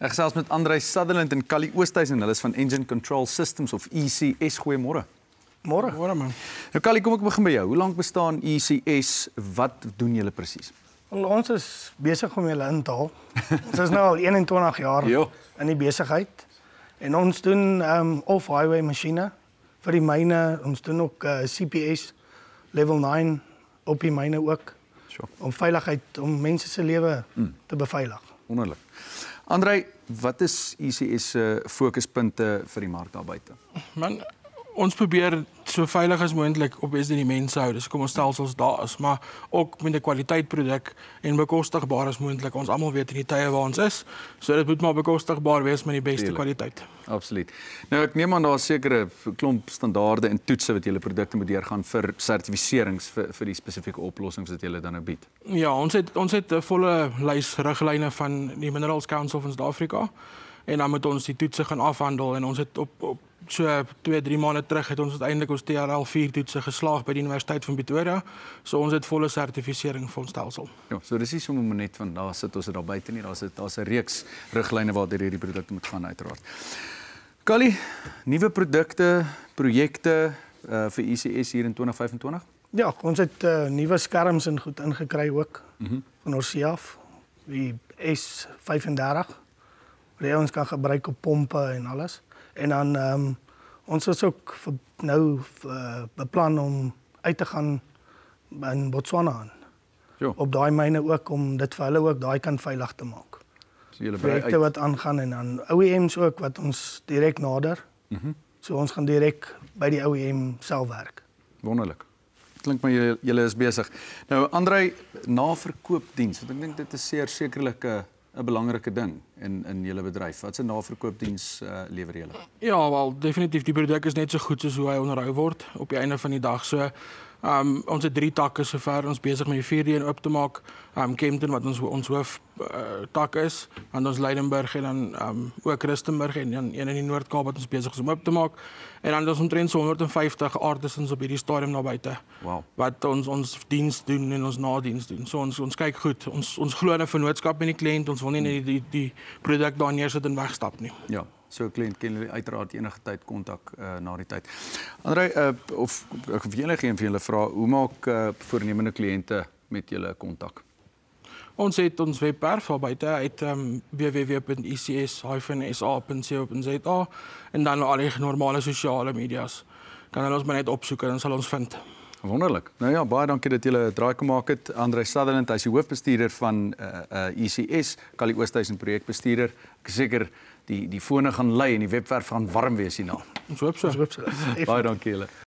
Ek gesels met Andrei Sutherland en Callie Oosthuizen, hulle is van Engine Control Systems of ECS. Goeiemôre. Môre. Môre man. Nou Callie, kom ek begin by jou. Hoe lank bestaan ECS? Wat doen julle presies? Wel, ons is besig om julle in te haal. Ons is nou al 21 jaar Jo. in die besigheid. En ons doen off-highway masjiene vir die myne. Ons doen ook CPS level 9 op die myne ook. Sure. Om veiligheid, om mense se lewe te beveilig. Wonderlik. Andrei, wat is ECS se fokuspunte vir die mark daar buite? Man, ons probeer so veilig as moontlik op die mense hou. Dis kom ons stelsels daar is, maar ook met 'n kwaliteitproduk en bekostigbaar as moontlik. Ons almal weet in die tye waar ons is, so dit moet maar bekostigbaar wees met die beste kwaliteit. Absoluut. Nou ek neem aan daar is sekere klomp standaarde en toetse wat julle produkte moet deurgaan vir sertifiserings vir die spesifieke oplossings wat julle dan nou bied. Ja, ons het 'n volle lys riglyne van die Minerals Council van Suid-Afrika en dan moet ons die toetse gaan afhandel en ons het op so 2-3 maande terug het ons uiteindelik ons TRL 4 toetse geslaag by die Universiteit van Pretoria. So ons het volle sertifisering vir ons stelsel. Ja, so dis nie sommer net van daar sit ons dit daar buite nie, daar's 'n reeks riglyne waardeur hierdie produkte moet gaan uiteraard. Callie, nuwe produkte, projekte vir ECS hier in 2025? Ja, ons het nuwe skerms en goed ingekry ook van ons self. Die S35 wat ons kan gebruik op pompe en alles. En dan ons is ook beplan om uit te gaan in Botswana aan. Jo. Op daai myne ook om dit vir hulle ook daai kant veilig te maak. So julle brei Projekte wat aangaan en dan OEMs ook wat ons direk nader. So ons gaan direk by die OEM self werk. Wonderlik. Klink maar julle is besig. Nou Andrei, naverkoopdiens, want ek dink dit is sekerlik 'n belangrike ding in julle bedryf. Wat 'n naverkoopdiens lewer julle? Ja, wel definitief die produk is net so goed soos hoe hy onderhou word op die einde van die dag. So ons het 3 takke sover ons besig met die 4de een oop te maak. Kempton wat ons hoof tak is, en ons Leidenburg en dan ook Rustenburg en dan een in die Noord-Kaap wat ons besig is om oop te maak. En dan is omtrent so 150 artisans op hierdie stadium daar buite. Wow. Wat ons diens doen en ons nadiens doen. So ons kyk goed. Ons glo in 'n vennootskap met die kliënt. Ons wil nie net die produk daar neersit en wegstap nie. Ja, so 'n kliënt kan julle uiteraard enige tyd kontak na die tyd. Andrei, of ek wil enige een van julle vra, hoe maak voornemende kliënte met julle kontak? Ons het ons webwerf daar buite uit www.ecs-sa.co.za en dan al die normale sosiale media's. Kan hulle ons maar net opsoek en dan sal ons vind. Wonderlik. Nou ja, baie dankie dat julle 'n draai kom maak het. Andrei Sutherland, hy is die hoofbestuurder van ECS, Callie Oosthuizen projekbestuurder. Ek is seker die fone gaan lui en die webwerf gaan warm wees hierna. Ons hoop so. Ons hoop so. Baie dankie julle.